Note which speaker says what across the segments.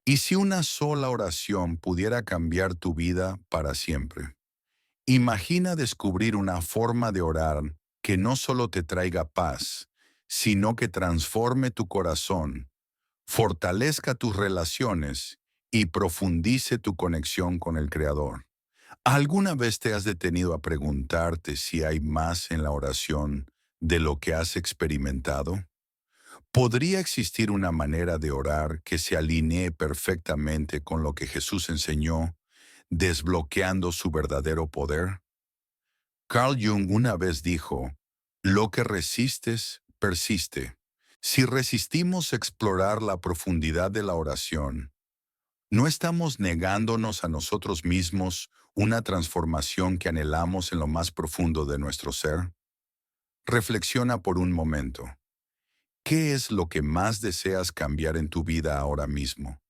Speaker 1: ¿Y si una sola oración pudiera cambiar tu vida para siempre? Imagina descubrir una forma de orar que no solo te traiga paz, sino que transforme tu corazón, fortalezca tus relaciones y profundice tu conexión con el Creador. ¿Alguna vez te has detenido a preguntarte si hay más en la oración de lo que has experimentado? ¿Podría existir una manera de orar que se alinee perfectamente con lo que Jesús enseñó, desbloqueando su verdadero poder? Carl Jung una vez dijo, lo que resistes, persiste. Si resistimos explorar la profundidad de la oración, ¿no estamos negándonos a nosotros mismos una transformación que anhelamos en lo más profundo de nuestro ser? Reflexiona por un momento. ¿Qué es lo que más deseas cambiar en tu vida ahora mismo?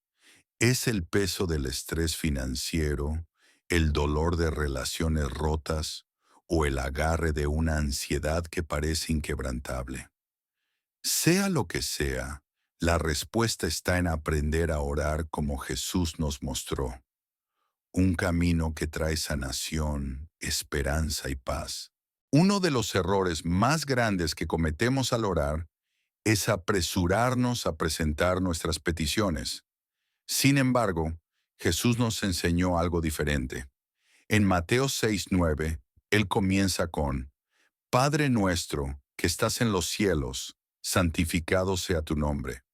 Speaker 1: ¿Es el peso del estrés financiero, el dolor de relaciones rotas o el agarre de una ansiedad que parece inquebrantable? Sea lo que sea, la respuesta está en aprender a orar como Jesús nos mostró, un camino que trae sanación, esperanza y paz. Uno de los errores más grandes que cometemos al orar es apresurarnos a presentar nuestras peticiones. Sin embargo, Jesús nos enseñó algo diferente. En Mateo 6:9, Él comienza con, Padre nuestro, que estás en los cielos, santificado sea tu nombre.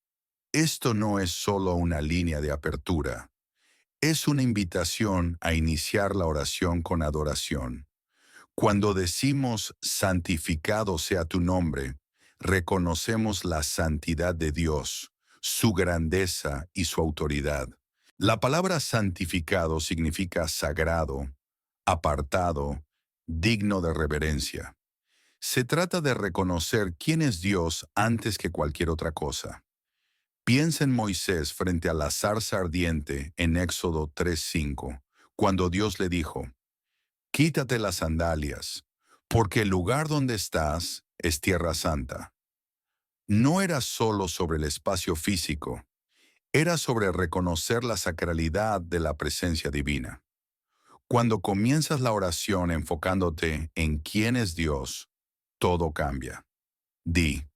Speaker 1: Esto no es solo una línea de apertura, es una invitación a iniciar la oración con adoración. Cuando decimos santificado sea tu nombre, reconocemos la santidad de Dios, su grandeza y su autoridad. La palabra santificado significa sagrado, apartado, digno de reverencia. Se trata de reconocer quién es Dios antes que cualquier otra cosa. Piensa en Moisés frente a la zarza ardiente en Éxodo 3:5, cuando Dios le dijo, quítate las sandalias, porque el lugar donde estás es tierra santa. No era solo sobre el espacio físico, era sobre reconocer la sacralidad de la presencia divina. Cuando comienzas la oración enfocándote en quién es Dios, todo cambia. Di,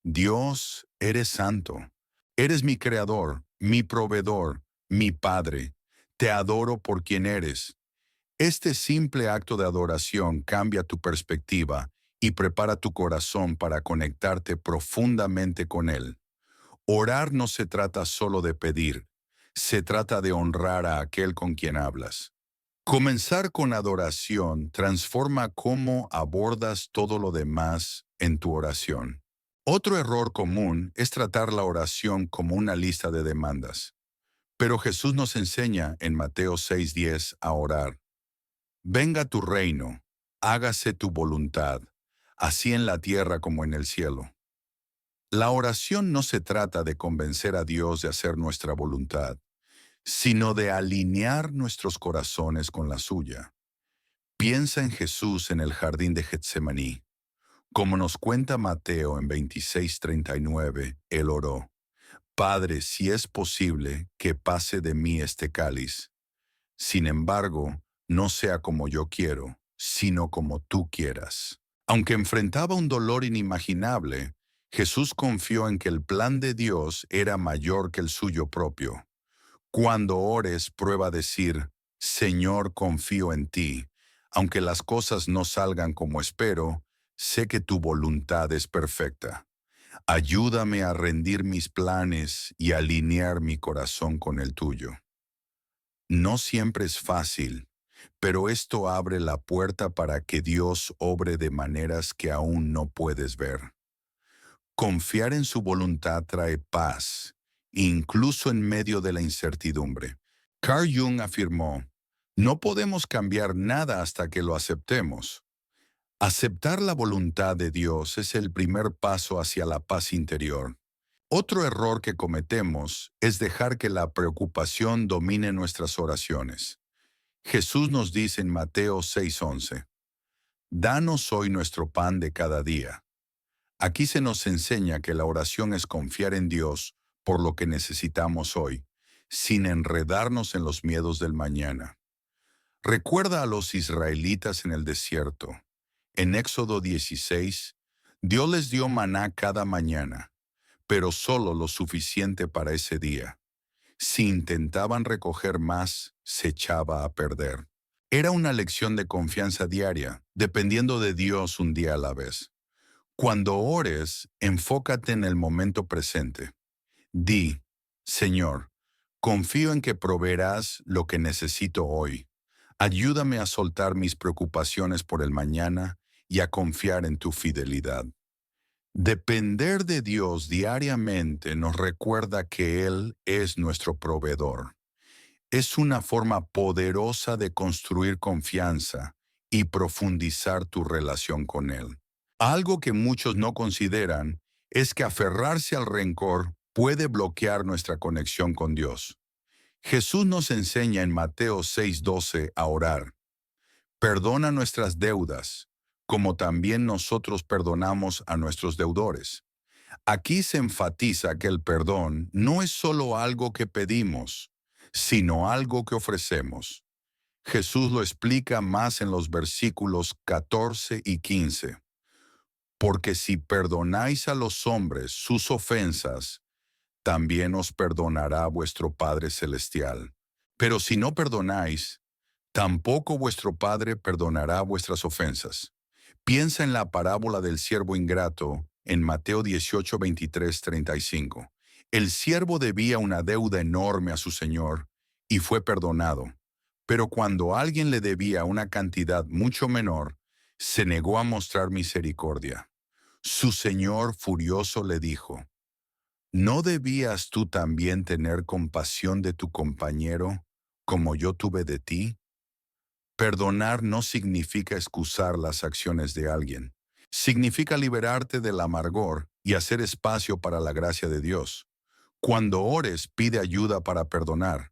Speaker 1: Dios, eres santo. Eres mi creador, mi proveedor, mi Padre. Te adoro por quien eres. Este simple acto de adoración cambia tu perspectiva y prepara tu corazón para conectarte profundamente con Él. Orar no se trata solo de pedir, se trata de honrar a aquel con quien hablas. Comenzar con adoración transforma cómo abordas todo lo demás en tu oración. Otro error común es tratar la oración como una lista de demandas. Pero Jesús nos enseña en Mateo 6:10 a orar. Venga tu reino, hágase tu voluntad, así en la tierra como en el cielo. La oración no se trata de convencer a Dios de hacer nuestra voluntad, sino de alinear nuestros corazones con la suya. Piensa en Jesús en el jardín de Getsemaní. Como nos cuenta Mateo en 26:39, él oró, Padre, si es posible, que pase de mí este cáliz. Sin embargo, no sea como yo quiero, sino como tú quieras. Aunque enfrentaba un dolor inimaginable, Jesús confió en que el plan de Dios era mayor que el suyo propio. Cuando ores, prueba a decir, Señor, confío en ti. Aunque las cosas no salgan como espero, sé que tu voluntad es perfecta. Ayúdame a rendir mis planes y alinear mi corazón con el tuyo. No siempre es fácil, pero esto abre la puerta para que Dios obre de maneras que aún no puedes ver. Confiar en su voluntad trae paz, incluso en medio de la incertidumbre. Carl Jung afirmó, no podemos cambiar nada hasta que lo aceptemos. Aceptar la voluntad de Dios es el primer paso hacia la paz interior. Otro error que cometemos es dejar que la preocupación domine nuestras oraciones. Jesús nos dice en Mateo 6:11, Danos hoy nuestro pan de cada día. Aquí se nos enseña que la oración es confiar en Dios por lo que necesitamos hoy, sin enredarnos en los miedos del mañana. Recuerda a los israelitas en el desierto. En Éxodo 16, Dios les dio maná cada mañana, pero solo lo suficiente para ese día. Si intentaban recoger más, se echaba a perder. Era una lección de confianza diaria, dependiendo de Dios un día a la vez. Cuando ores, enfócate en el momento presente. Di, Señor, confío en que proveerás lo que necesito hoy. Ayúdame a soltar mis preocupaciones por el mañana y a confiar en tu fidelidad. Depender de Dios diariamente nos recuerda que Él es nuestro proveedor. Es una forma poderosa de construir confianza y profundizar tu relación con Él. Algo que muchos no consideran es que aferrarse al rencor puede bloquear nuestra conexión con Dios. Jesús nos enseña en Mateo 6:12 a orar. Perdona nuestras deudas, como también nosotros perdonamos a nuestros deudores. Aquí se enfatiza que el perdón no es solo algo que pedimos, sino algo que ofrecemos. Jesús lo explica más en los versículos 14 y 15. Porque si perdonáis a los hombres sus ofensas, también os perdonará vuestro Padre Celestial. Pero si no perdonáis, tampoco vuestro Padre perdonará vuestras ofensas. Piensa en la parábola del siervo ingrato en Mateo 18, 23, 35. El siervo debía una deuda enorme a su señor y fue perdonado. Pero cuando alguien le debía una cantidad mucho menor, se negó a mostrar misericordia. Su señor furioso le dijo, ¿no debías tú también tener compasión de tu compañero como yo tuve de ti? Perdonar no significa excusar las acciones de alguien. Significa liberarte del amargor y hacer espacio para la gracia de Dios. Cuando ores, pide ayuda para perdonar.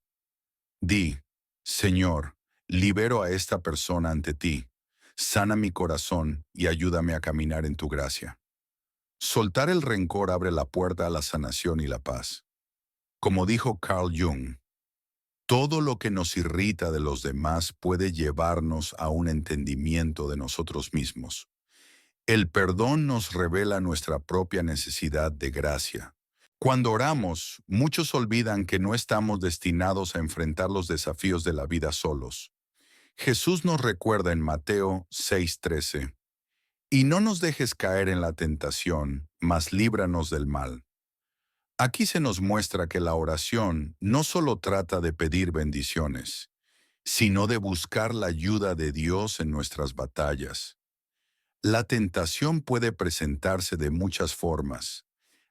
Speaker 1: Di, Señor, libero a esta persona ante ti. Sana mi corazón y ayúdame a caminar en tu gracia. Soltar el rencor abre la puerta a la sanación y la paz. Como dijo Carl Jung, todo lo que nos irrita de los demás puede llevarnos a un entendimiento de nosotros mismos. El perdón nos revela nuestra propia necesidad de gracia. Cuando oramos, muchos olvidan que no estamos destinados a enfrentar los desafíos de la vida solos. Jesús nos recuerda en Mateo 6:13, y no nos dejes caer en la tentación, mas líbranos del mal. Aquí se nos muestra que la oración no solo trata de pedir bendiciones, sino de buscar la ayuda de Dios en nuestras batallas. La tentación puede presentarse de muchas formas.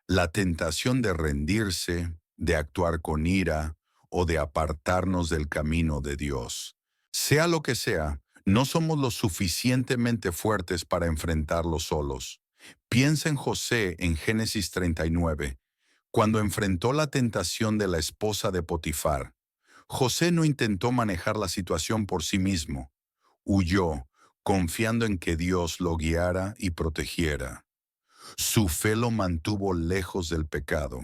Speaker 1: La tentación de rendirse, de actuar con ira o de apartarnos del camino de Dios. Sea lo que sea, no somos lo suficientemente fuertes para enfrentarlo solos. Piensa en José en Génesis 39. Cuando enfrentó la tentación de la esposa de Potifar, José no intentó manejar la situación por sí mismo. Huyó, confiando en que Dios lo guiara y protegiera. Su fe lo mantuvo lejos del pecado.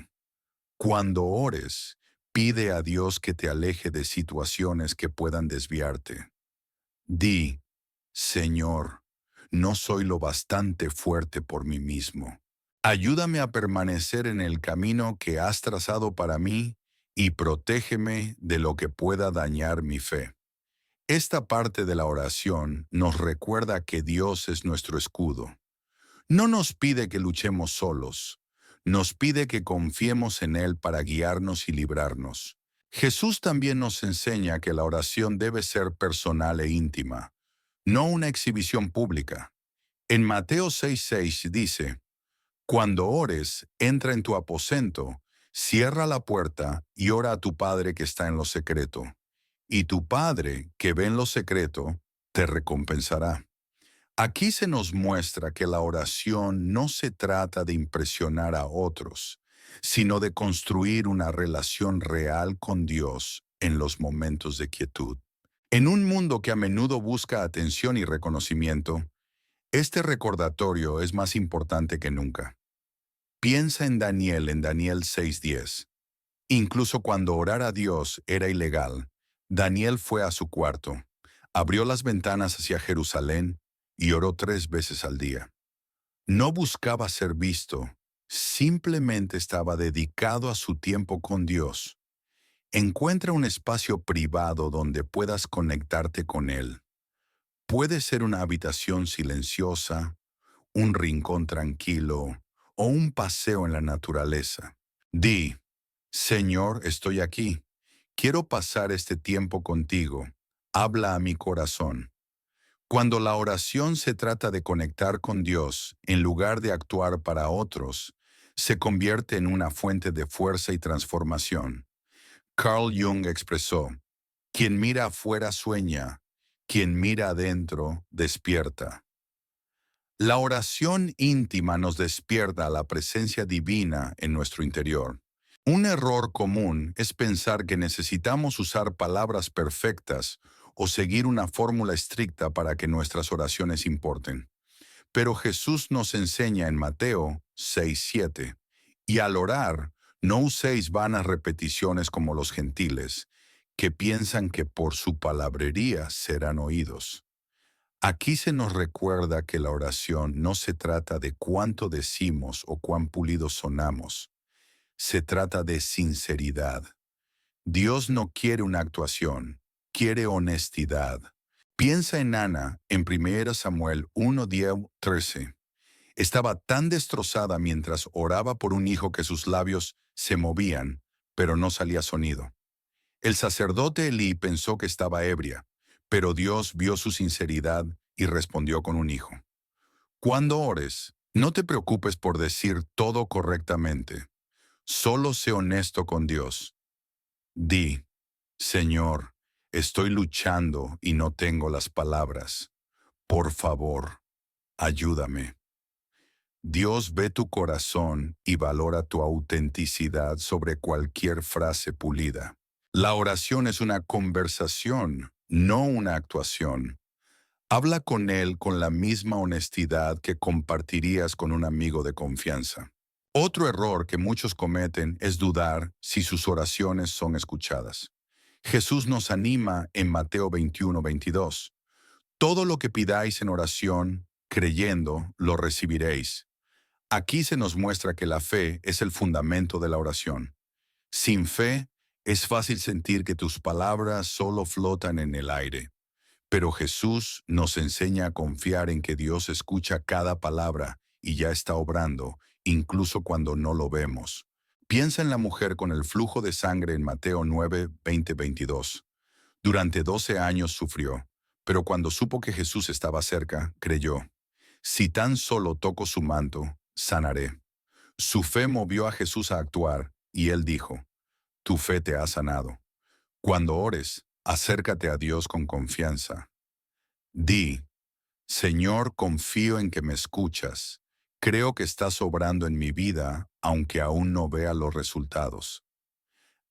Speaker 1: Cuando ores, pide a Dios que te aleje de situaciones que puedan desviarte. Di, Señor, no soy lo bastante fuerte por mí mismo. Ayúdame a permanecer en el camino que has trazado para mí y protégeme de lo que pueda dañar mi fe. Esta parte de la oración nos recuerda que Dios es nuestro escudo. No nos pide que luchemos solos, nos pide que confiemos en Él para guiarnos y librarnos. Jesús también nos enseña que la oración debe ser personal e íntima, no una exhibición pública. En Mateo 6:6 dice, cuando ores, entra en tu aposento, cierra la puerta y ora a tu Padre que está en lo secreto. Y tu Padre, que ve en lo secreto, te recompensará. Aquí se nos muestra que la oración no se trata de impresionar a otros, sino de construir una relación real con Dios en los momentos de quietud. En un mundo que a menudo busca atención y reconocimiento, este recordatorio es más importante que nunca. Piensa en Daniel 6:10. Incluso cuando orar a Dios era ilegal, Daniel fue a su cuarto, abrió las ventanas hacia Jerusalén y oró 3 veces al día. No buscaba ser visto, simplemente estaba dedicado a su tiempo con Dios. Encuentra un espacio privado donde puedas conectarte con Él. Puede ser una habitación silenciosa, un rincón tranquilo o un paseo en la naturaleza. Di, Señor, estoy aquí. Quiero pasar este tiempo contigo. Habla a mi corazón. Cuando la oración se trata de conectar con Dios en lugar de actuar para otros, se convierte en una fuente de fuerza y transformación. Carl Jung expresó, quien mira afuera sueña, quien mira adentro despierta. La oración íntima nos despierta a la presencia divina en nuestro interior. Un error común es pensar que necesitamos usar palabras perfectas o seguir una fórmula estricta para que nuestras oraciones importen. Pero Jesús nos enseña en Mateo 6:7, y al orar, no uséis vanas repeticiones como los gentiles, que piensan que por su palabrería serán oídos. Aquí se nos recuerda que la oración no se trata de cuánto decimos o cuán pulidos sonamos, se trata de sinceridad. Dios no quiere una actuación, quiere honestidad. Piensa en Ana en 1 Samuel 1:10-13. Estaba tan destrozada mientras oraba por un hijo que sus labios se movían, pero no salía sonido. El sacerdote Elí pensó que estaba ebria, pero Dios vio su sinceridad y respondió con un hijo. Cuando ores, no te preocupes por decir todo correctamente. Solo sé honesto con Dios. Di, Señor, estoy luchando y no tengo las palabras. Por favor, ayúdame. Dios ve tu corazón y valora tu autenticidad sobre cualquier frase pulida. La oración es una conversación, no una actuación. Habla con Él con la misma honestidad que compartirías con un amigo de confianza. Otro error que muchos cometen es dudar si sus oraciones son escuchadas. Jesús nos anima en Mateo 21:22. Todo lo que pidáis en oración, creyendo, lo recibiréis. Aquí se nos muestra que la fe es el fundamento de la oración. Sin fe, es fácil sentir que tus palabras solo flotan en el aire. Pero Jesús nos enseña a confiar en que Dios escucha cada palabra y ya está obrando, incluso cuando no lo vemos. Piensa en la mujer con el flujo de sangre en Mateo 9:20-22. Durante 12 años sufrió, pero cuando supo que Jesús estaba cerca, creyó. Si tan solo toco su manto, sanaré. Su fe movió a Jesús a actuar, y él dijo, tu fe te ha sanado. Cuando ores, acércate a Dios con confianza. Di, Señor, confío en que me escuchas. Creo que estás obrando en mi vida, aunque aún no vea los resultados.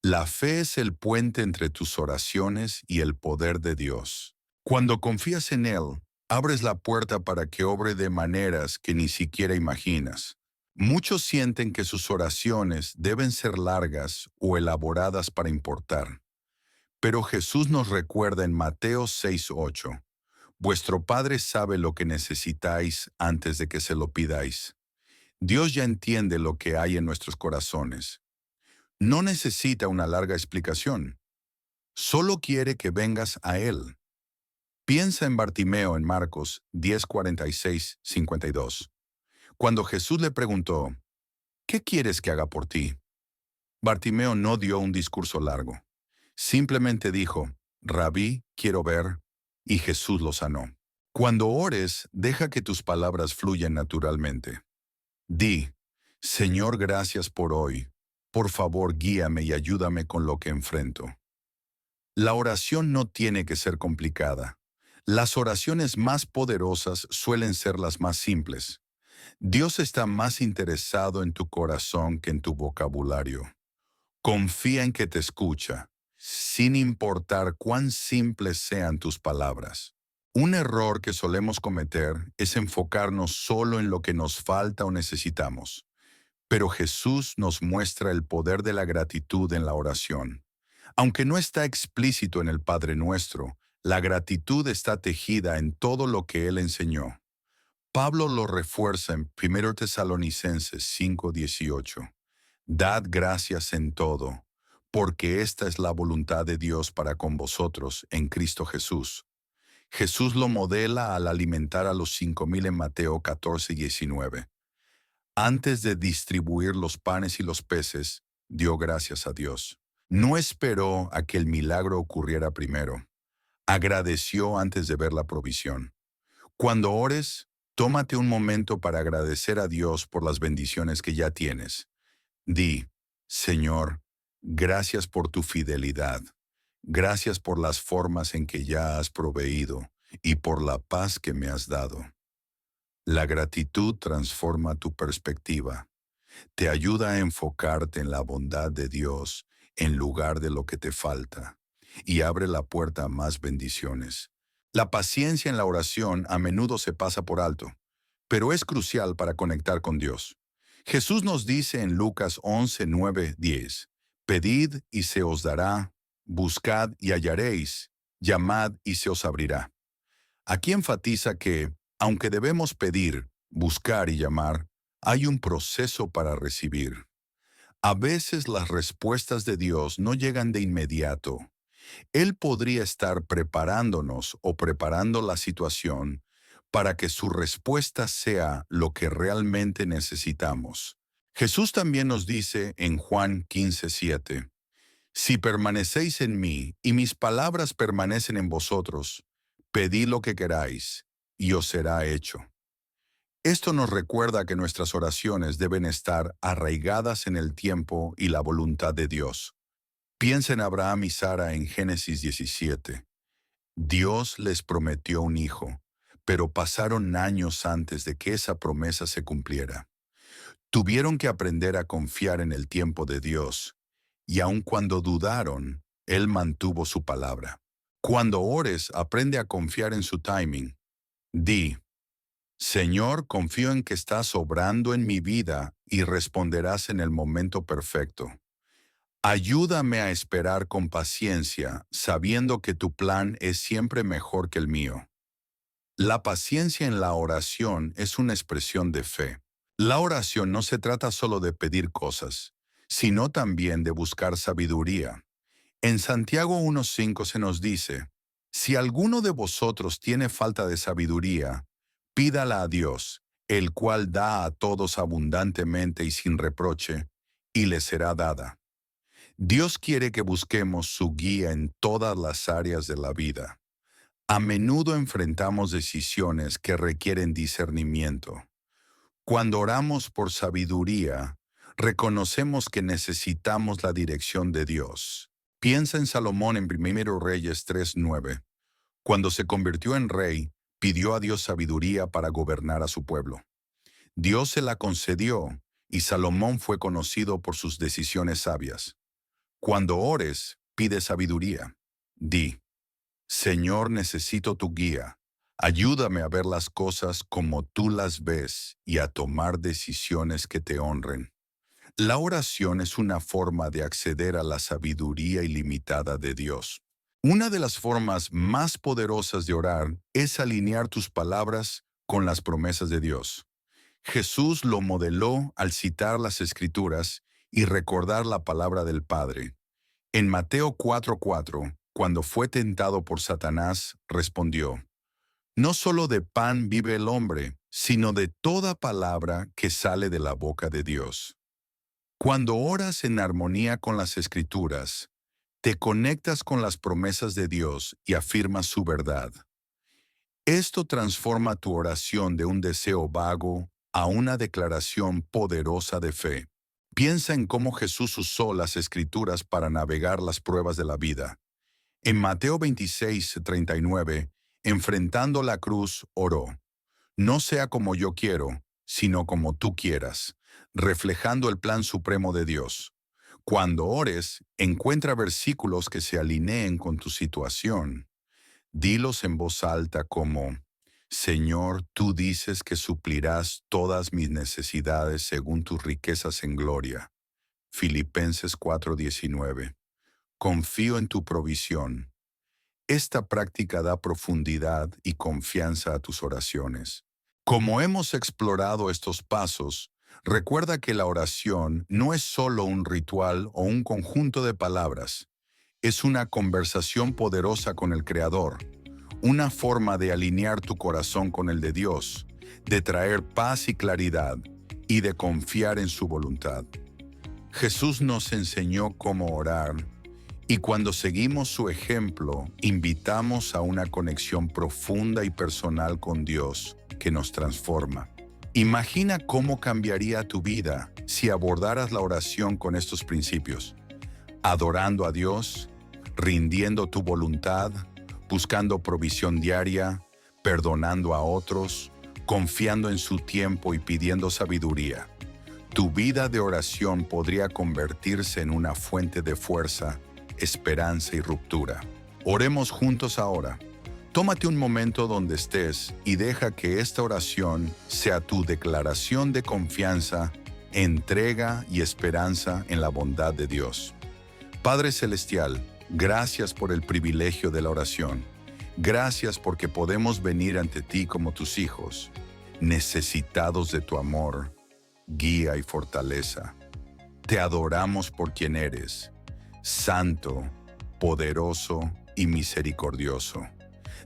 Speaker 1: La fe es el puente entre tus oraciones y el poder de Dios. Cuando confías en Él, abres la puerta para que obre de maneras que ni siquiera imaginas. Muchos sienten que sus oraciones deben ser largas o elaboradas para importar. Pero Jesús nos recuerda en Mateo 6:8, vuestro Padre sabe lo que necesitáis antes de que se lo pidáis. Dios ya entiende lo que hay en nuestros corazones. No necesita una larga explicación. Solo quiere que vengas a Él. Piensa en Bartimeo en Marcos 10:46-52. Cuando Jesús le preguntó, ¿qué quieres que haga por ti? Bartimeo no dio un discurso largo. Simplemente dijo, Rabí, quiero ver, y Jesús lo sanó. Cuando ores, deja que tus palabras fluyan naturalmente. Di, Señor, gracias por hoy. Por favor, guíame y ayúdame con lo que enfrento. La oración no tiene que ser complicada. Las oraciones más poderosas suelen ser las más simples. Dios está más interesado en tu corazón que en tu vocabulario. Confía en que te escucha, sin importar cuán simples sean tus palabras. Un error que solemos cometer es enfocarnos solo en lo que nos falta o necesitamos. Pero Jesús nos muestra el poder de la gratitud en la oración. Aunque no está explícito en el Padre Nuestro, la gratitud está tejida en todo lo que Él enseñó. Pablo lo refuerza en 1 Tesalonicenses 5:18. Dad gracias en todo, porque esta es la voluntad de Dios para con vosotros en Cristo Jesús. Jesús lo modela al alimentar a los 5,000 en Mateo 14:19. Antes de distribuir los panes y los peces, dio gracias a Dios. No esperó a que el milagro ocurriera primero. Agradeció antes de ver la provisión. Cuando ores, tómate un momento para agradecer a Dios por las bendiciones que ya tienes. Di, Señor, gracias por tu fidelidad. Gracias por las formas en que ya has proveído y por la paz que me has dado. La gratitud transforma tu perspectiva. Te ayuda a enfocarte en la bondad de Dios en lugar de lo que te falta y abre la puerta a más bendiciones. La paciencia en la oración a menudo se pasa por alto, pero es crucial para conectar con Dios. Jesús nos dice en Lucas 11, 9, 10, pedid y se os dará, buscad y hallaréis, llamad y se os abrirá. Aquí enfatiza que, aunque debemos pedir, buscar y llamar, hay un proceso para recibir. A veces las respuestas de Dios no llegan de inmediato. Él podría estar preparándonos o preparando la situación para que su respuesta sea lo que realmente necesitamos. Jesús también nos dice en Juan 15:7, si permanecéis en mí y mis palabras permanecen en vosotros, pedid lo que queráis y os será hecho. Esto nos recuerda que nuestras oraciones deben estar arraigadas en el tiempo y la voluntad de Dios. Piensa en Abraham y Sara en Génesis 17. Dios les prometió un hijo, pero pasaron años antes de que esa promesa se cumpliera. Tuvieron que aprender a confiar en el tiempo de Dios, y aun cuando dudaron, Él mantuvo su palabra. Cuando ores, aprende a confiar en su timing. Di, Señor, confío en que estás obrando en mi vida y responderás en el momento perfecto. Ayúdame a esperar con paciencia, sabiendo que tu plan es siempre mejor que el mío. La paciencia en la oración es una expresión de fe. La oración no se trata solo de pedir cosas, sino también de buscar sabiduría. En Santiago 1:5 se nos dice, si alguno de vosotros tiene falta de sabiduría, pídala a Dios, el cual da a todos abundantemente y sin reproche, y le será dada. Dios quiere que busquemos su guía en todas las áreas de la vida. A menudo enfrentamos decisiones que requieren discernimiento. Cuando oramos por sabiduría, reconocemos que necesitamos la dirección de Dios. Piensa en Salomón en 1 Reyes 3:9. Cuando se convirtió en rey, pidió a Dios sabiduría para gobernar a su pueblo. Dios se la concedió y Salomón fue conocido por sus decisiones sabias. Cuando ores, pide sabiduría. Di, Señor, necesito tu guía. Ayúdame a ver las cosas como tú las ves y a tomar decisiones que te honren. La oración es una forma de acceder a la sabiduría ilimitada de Dios. Una de las formas más poderosas de orar es alinear tus palabras con las promesas de Dios. Jesús lo modeló al citar las Escrituras y recordar la palabra del Padre. En Mateo 4:4, cuando fue tentado por Satanás, respondió, no solo de pan vive el hombre, sino de toda palabra que sale de la boca de Dios. Cuando oras en armonía con las Escrituras, te conectas con las promesas de Dios y afirmas su verdad. Esto transforma tu oración de un deseo vago a una declaración poderosa de fe. Piensa en cómo Jesús usó las Escrituras para navegar las pruebas de la vida. En Mateo 26:39, enfrentando la cruz, oró, no sea como yo quiero, sino como tú quieras, reflejando el plan supremo de Dios. Cuando ores, encuentra versículos que se alineen con tu situación. Dilos en voz alta como, Señor, tú dices que suplirás todas mis necesidades según tus riquezas en gloria. Filipenses 4:19. Confío en tu provisión. Esta práctica da profundidad y confianza a tus oraciones. Como hemos explorado estos pasos, recuerda que la oración no es solo un ritual o un conjunto de palabras, es una conversación poderosa con el Creador, una forma de alinear tu corazón con el de Dios, de traer paz y claridad y de confiar en su voluntad. Jesús nos enseñó cómo orar y cuando seguimos su ejemplo, invitamos a una conexión profunda y personal con Dios que nos transforma. Imagina cómo cambiaría tu vida si abordaras la oración con estos principios: adorando a Dios, rindiendo tu voluntad, buscando provisión diaria, perdonando a otros, confiando en su tiempo y pidiendo sabiduría. Tu vida de oración podría convertirse en una fuente de fuerza, esperanza y ruptura. Oremos juntos ahora. Tómate un momento donde estés y deja que esta oración sea tu declaración de confianza, entrega y esperanza en la bondad de Dios. Padre Celestial, gracias por el privilegio de la oración. Gracias porque podemos venir ante ti como tus hijos, necesitados de tu amor, guía y fortaleza. Te adoramos por quien eres, santo, poderoso y misericordioso.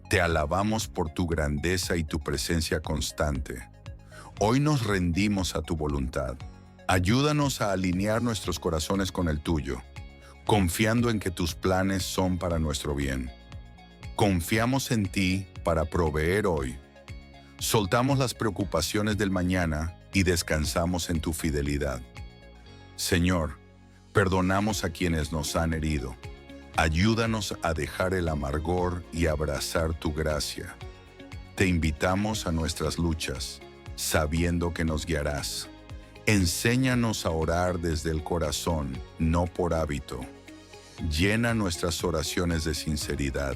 Speaker 1: Te alabamos por tu grandeza y tu presencia constante. Hoy nos rendimos a tu voluntad. Ayúdanos a alinear nuestros corazones con el tuyo, confiando en que tus planes son para nuestro bien. Confiamos en ti para proveer hoy. Soltamos las preocupaciones del mañana y descansamos en tu fidelidad. Señor, perdonamos a quienes nos han herido. Ayúdanos a dejar el amargor y abrazar tu gracia. Te invitamos a nuestras luchas, sabiendo que nos guiarás. Enséñanos a orar desde el corazón, no por hábito. Llena nuestras oraciones de sinceridad.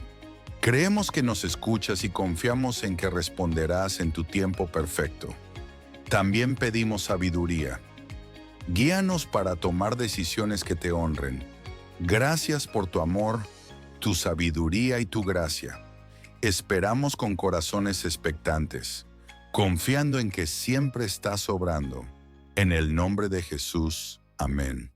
Speaker 1: Creemos que nos escuchas y confiamos en que responderás en tu tiempo perfecto. También pedimos sabiduría. Guíanos para tomar decisiones que te honren. Gracias por tu amor, tu sabiduría y tu gracia. Esperamos con corazones expectantes, confiando en que siempre estás obrando. En el nombre de Jesús. Amén.